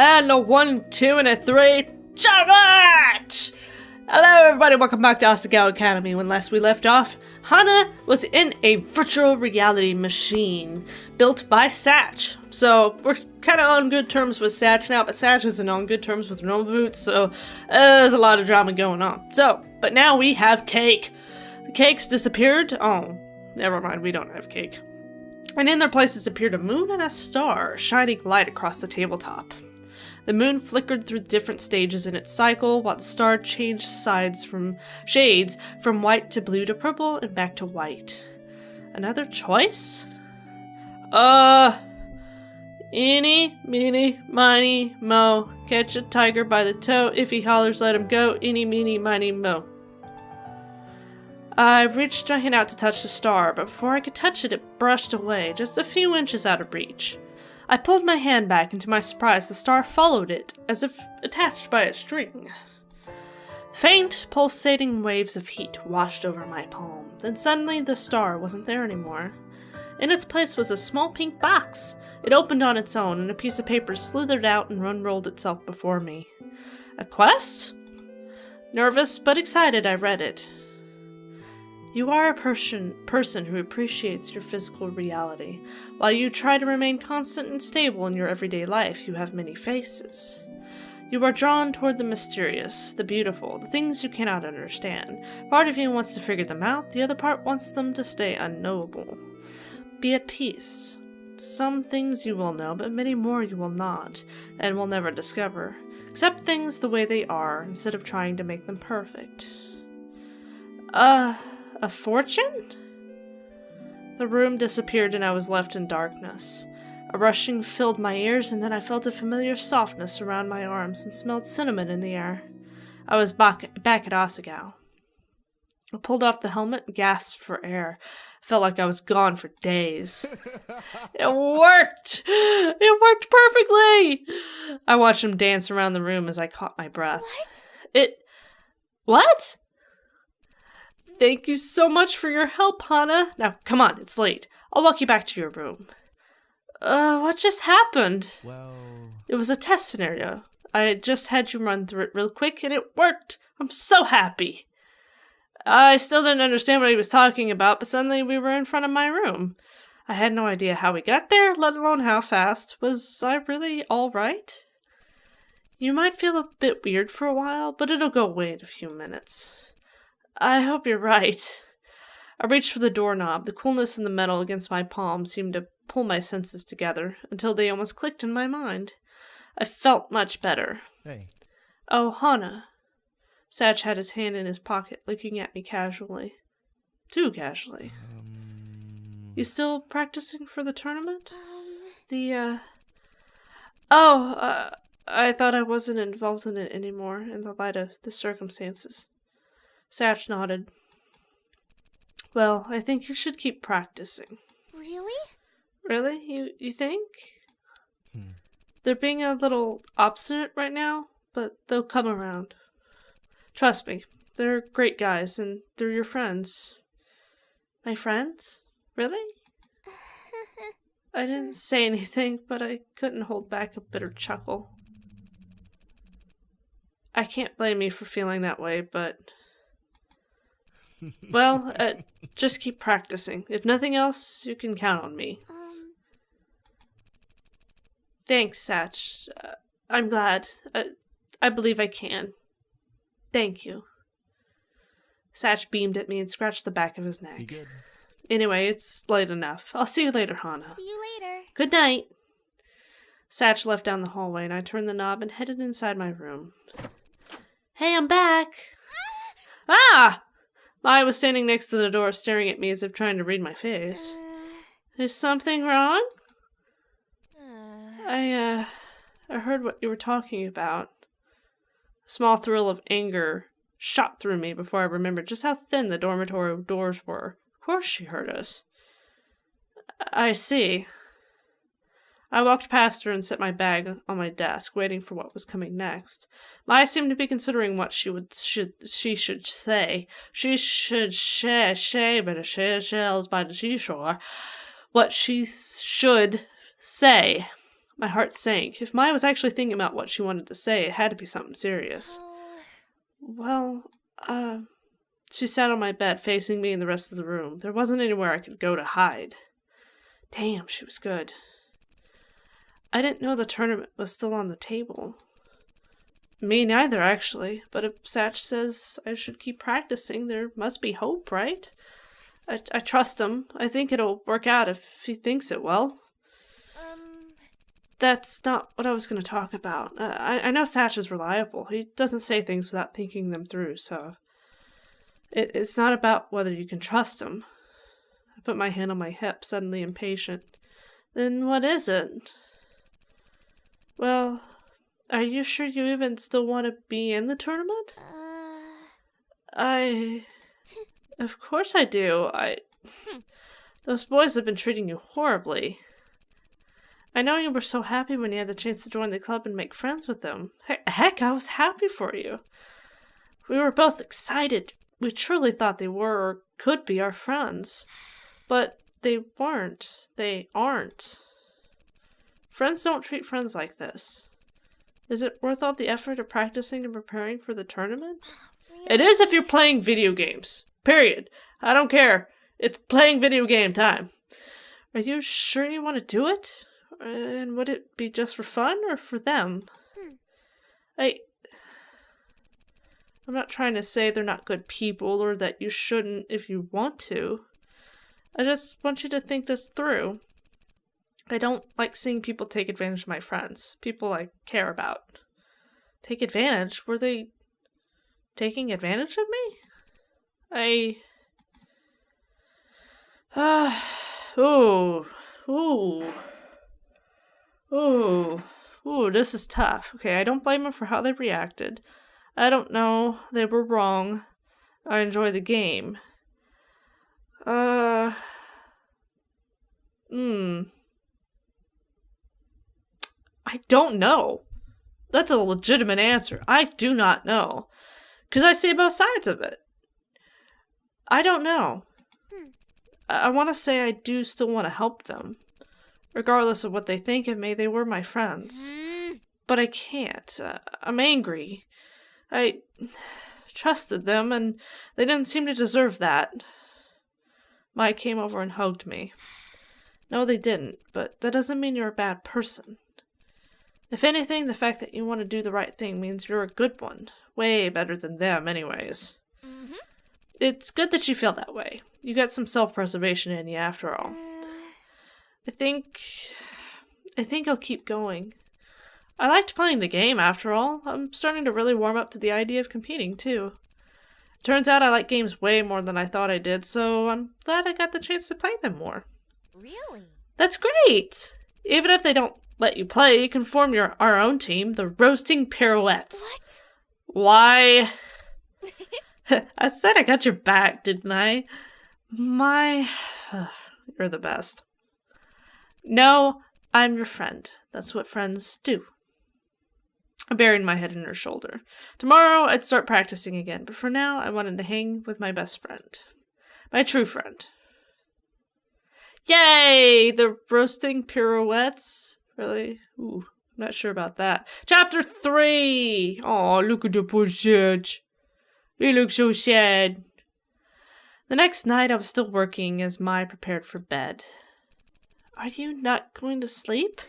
And a 1, 2, and a 3. Chocolate! Hello everybody, welcome back to Asagao Academy. When last we left off, Hana was in a virtual reality machine built by Satch. So we're kind of on good terms with Satch now, but Satch isn't on good terms with Normal Boots, so there's a lot of drama going on. So, but now we have Cake. The Cake's disappeared. Oh, never mind, we don't have Cake. And in their places appeared a moon and a star, shining light across the tabletop. The moon flickered through different stages in its cycle, while the star changed shades from white to blue to purple and back to white. Another choice? Eeny, meeny, miny, mo. Catch a tiger by the toe. If he hollers, let him go. Eeny, meeny, miny, mo. I reached my hand out to touch the star, but before I could touch it, it brushed away, just a few inches out of reach. I pulled my hand back, and to my surprise, the star followed it, as if attached by a string. Faint, pulsating waves of heat washed over my palm. Then suddenly, the star wasn't there anymore. In its place was a small pink box. It opened on its own, and a piece of paper slithered out and unrolled itself before me. A quest? Nervous but excited, I read it. You are a person who appreciates your physical reality. While you try to remain constant and stable in your everyday life, you have many faces. You are drawn toward the mysterious, the beautiful, the things you cannot understand. Part of you wants to figure them out, the other part wants them to stay unknowable. Be at peace. Some things you will know, but many more you will not, and will never discover. Accept things the way they are, instead of trying to make them perfect. A fortune? The room disappeared and I was left in darkness. A rushing filled my ears, and then I felt a familiar softness around my arms and smelled cinnamon in the air. I was back at Asagao. I pulled off the helmet and gasped for air. I felt like I was gone for days. It worked! It worked perfectly! I watched him dance around the room as I caught my breath. What? Thank you so much for your help, Hana. Now, come on, it's late. I'll walk you back to your room. What just happened? Well... It was a test scenario. I just had you run through it real quick, and it worked. I'm so happy. I still didn't understand what he was talking about, but suddenly we were in front of my room. I had no idea how we got there, let alone how fast. Was I really all right? You might feel a bit weird for a while, but it'll go away in a few minutes. I hope you're right. I reached for the doorknob. The coolness in the metal against my palm seemed to pull my senses together, until they almost clicked in my mind. I felt much better. Hey. Oh, Hana. Satch had his hand in his pocket, looking at me casually. Too casually. You still practicing for the tournament? I thought I wasn't involved in it anymore, in the light of the circumstances. Satch nodded. Well, I think you should keep practicing. Really? Really? You think? They're being a little obstinate right now, but they'll come around. Trust me, they're great guys, and they're your friends. My friends? Really? I didn't say anything, but I couldn't hold back a bitter chuckle. I can't blame you for feeling that way, but... Well, just keep practicing. If nothing else, you can count on me. Thanks, Satch. I'm glad. I believe I can. Thank you. Satch beamed at me and scratched the back of his neck. Be good. Anyway, it's late enough. I'll see you later, Hana. See you later. Good night. Satch left down the hallway, and I turned the knob and headed inside my room. Hey, I'm back. Ah! Maya was standing next to the door, staring at me as if trying to read my face. Is something wrong? I heard what you were talking about. A small thrill of anger shot through me before I remembered just how thin the dormitory doors were. Of course she heard us. I see. I walked past her and set my bag on my desk, waiting for what was coming next. Maya seemed to be considering what she should say. She should say by the shells by the seashore. What she should say. My heart sank. If Maya was actually thinking about what she wanted to say, it had to be something serious. Well, she sat on my bed, facing me and the rest of the room. There wasn't anywhere I could go to hide. Damn, she was good. I didn't know the tournament was still on the table. Me neither, actually. But if Satch says I should keep practicing, there must be hope, right? I trust him. I think it'll work out if he thinks it will. That's not what I was going to talk about. I know Satch is reliable. He doesn't say things without thinking them through, so... It's not about whether you can trust him. I put my hand on my hip, suddenly impatient. Then what is it? Well, are you sure you even still want to be in the tournament? Of course I do. Those boys have been treating you horribly. I know you were so happy when you had the chance to join the club and make friends with them. Heck, I was happy for you. We were both excited. We truly thought they were or could be our friends. But they weren't. They aren't. Friends don't treat friends like this. Is it worth all the effort of practicing and preparing for the tournament? It is if you're playing video games. Period. I don't care. It's playing video game time. Are you sure you want to do it? And would it be just for fun or for them? I'm not trying to say they're not good people or that you shouldn't if you want to. I just want you to think this through. I don't like seeing people take advantage of my friends. People I care about. Take advantage? Were they taking advantage of me? This is tough. Okay, I don't blame them for how they reacted. I don't know. They were wrong. I enjoy the game. I don't know. That's a legitimate answer. I do not know. Because I see both sides of it. I don't know. I want to say I do still want to help them. Regardless of what they think of me, they were my friends. But I can't. I'm angry. I trusted them, and they didn't seem to deserve that. Mike came over and hugged me. No, they didn't, but that doesn't mean you're a bad person. If anything, the fact that you want to do the right thing means you're a good one. Way better than them, anyways. It's good that you feel that way. You got some self-preservation in you, after all. I think I'll keep going. I liked playing the game, after all. I'm starting to really warm up to the idea of competing, too. Turns out I like games way more than I thought I did, so I'm glad I got the chance to play them more. Really? That's great! Even if they don't let you play, you can form our own team, the Roasting Pirouettes. What? Why? I said I got your back, didn't I? You're the best. No, I'm your friend. That's what friends do. I buried my head in her shoulder. Tomorrow, I'd start practicing again, but for now, I wanted to hang with my best friend. My true friend. Yay! The Roasting Pirouettes? Really? Ooh, I'm not sure about that. Chapter 3! Aw, look at the poor Satch. He looks so sad. The next night, I was still working as Mai prepared for bed. Are you not going to sleep?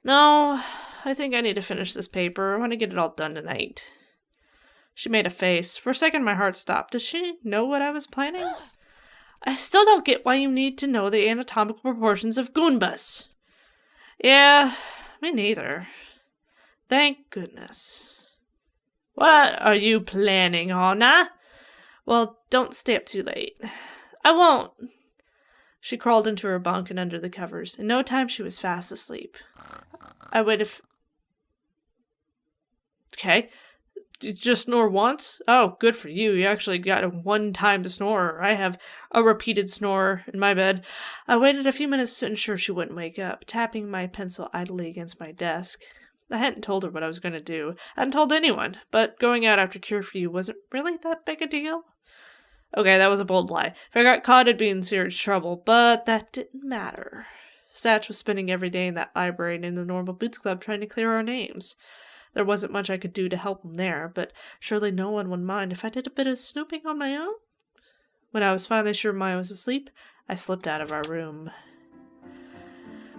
No, I think I need to finish this paper. I want to get it all done tonight. She made a face. For a second, my heart stopped. Does she know what I was planning? I still don't get why you need to know the anatomical proportions of Goombas. Yeah, me neither. Thank goodness. What are you planning, Hana? Well, don't stay up too late. I won't. She crawled into her bunk and under the covers. In no time, she was fast asleep. I waited Okay. Did you just snore once? Oh, good for you. You actually got a one-time snorer. I have a repeated snore in my bed. I waited a few minutes to ensure she wouldn't wake up, tapping my pencil idly against my desk. I hadn't told her what I was going to do. I hadn't told anyone, but going out after Cure for You wasn't really that big a deal. Okay, that was a bold lie. If I got caught, I'd be in serious trouble, but that didn't matter. Satch was spending every day in that library and in the Normal Boots Club trying to clear our names. There wasn't much I could do to help him there, but surely no one would mind if I did a bit of snooping on my own? When I was finally sure Maya was asleep, I slipped out of our room.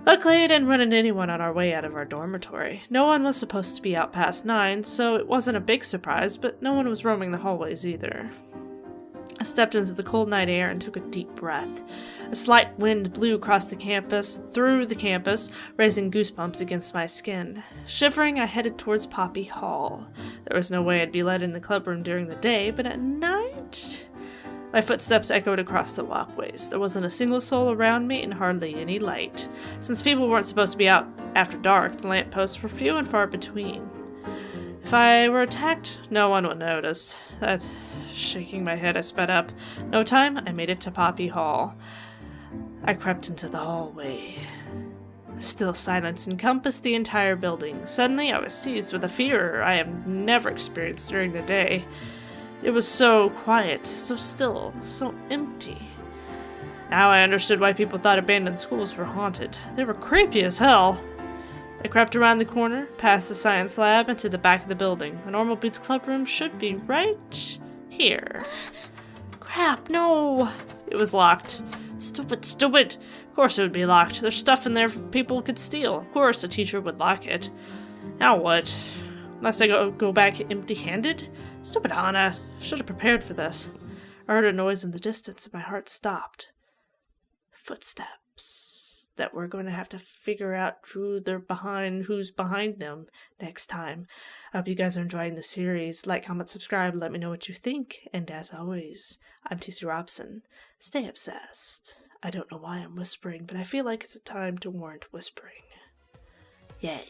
Luckily, I didn't run into anyone on our way out of our dormitory. No one was supposed to be out past 9, so it wasn't a big surprise, but no one was roaming the hallways either. I stepped into the cold night air and took a deep breath. A slight wind blew across through the campus, raising goosebumps against my skin. Shivering, I headed towards Poppy Hall. There was no way I'd be let in the clubroom during the day, but at night... My footsteps echoed across the walkways. There wasn't a single soul around me and hardly any light. Since people weren't supposed to be out after dark, the lampposts were few and far between. If I were attacked, no one would notice. Shaking my head, I sped up. No time, I made it to Poppy Hall. I crept into the hallway. Still silence encompassed the entire building. Suddenly, I was seized with a fear I have never experienced during the day. It was so quiet, so still, so empty. Now I understood why people thought abandoned schools were haunted. They were creepy as hell. I crept around the corner, past the science lab, and to the back of the building. The Normal Boots Club room should be right here. Crap, no! It was locked. Stupid, stupid! Of course it would be locked. There's stuff in there people could steal. Of course a teacher would lock it. Now what? Must I go back empty-handed? Stupid Hana. Should have prepared for this. I heard a noise in the distance and my heart stopped. Footsteps. That we're going to have to figure out who's behind them next time. I hope you guys are enjoying the series. Like, comment, subscribe, let me know what you think. And as always, I'm TC Robson. Stay obsessed. I don't know why I'm whispering, but I feel like it's a time to warrant whispering. Yay.